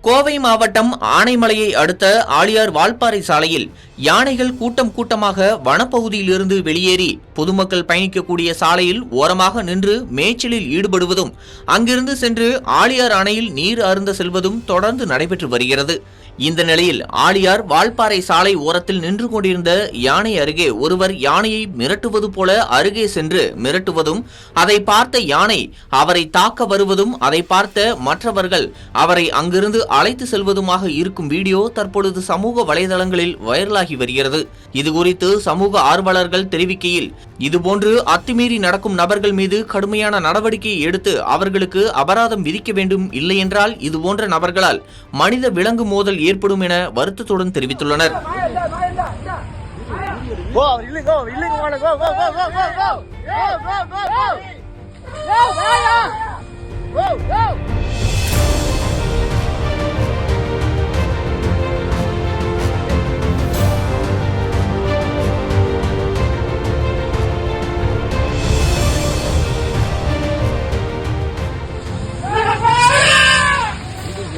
கோவை மாவட்டம் ஆனைமலையை அடுத்த ஆழியார் வால்பாறை சாலையில் யானைகள் கூட்டம் கூட்டமாக வனப்பகுதியிலிருந்து வெளியேறி பொதுமக்கள் பயணிக்கக்கூடிய சாலையில் ஓரமாக நின்று மேய்ச்சலில் ஈடுபடுவதும் அங்கிருந்து சென்று ஆழியார் அணையில் நீர் அருந்த செல்வதும் தொடர்ந்து நடைபெற்று வருகிறது. இந்த நிலையில் ஆழியார் வால்பாறை சாலை ஓரத்தில் நின்று கொண்டிருந்த யானை அருகே ஒருவர் யானையை மிரட்டுவது போல அருகே சென்று மிரட்டுவதும், அதை பார்த்த யானை அவரை தாக்க வருவதும், அதை பார்த்த மற்றவர்கள் அவரை அங்கிருந்து அழைத்து செல்வதுமாக இருக்கும் வீடியோ தற்பொழுது சமூக வலைதளங்களில் வைரலாகி வருகிறது. இதுகுறித்து சமூக ஆர்வலர்கள் தெரிவிக்கையில், இதுபோன்று அத்துமீறி நடக்கும் நபர்கள் மீது கடுமையான நடவடிக்கை எடுத்து அவர்களுக்கு அபராதம் விதிக்க வேண்டும், இல்லையென்றால் இதுபோன்ற நபர்களால் மனித விலங்கு மோதல் ஏற்படும் என வருத்தத்துடன் தெரிவித்துள்ளனர்.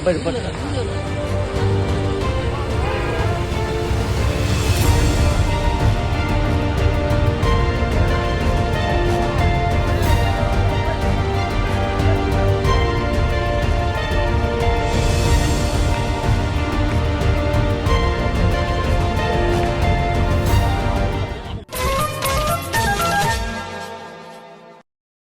பட்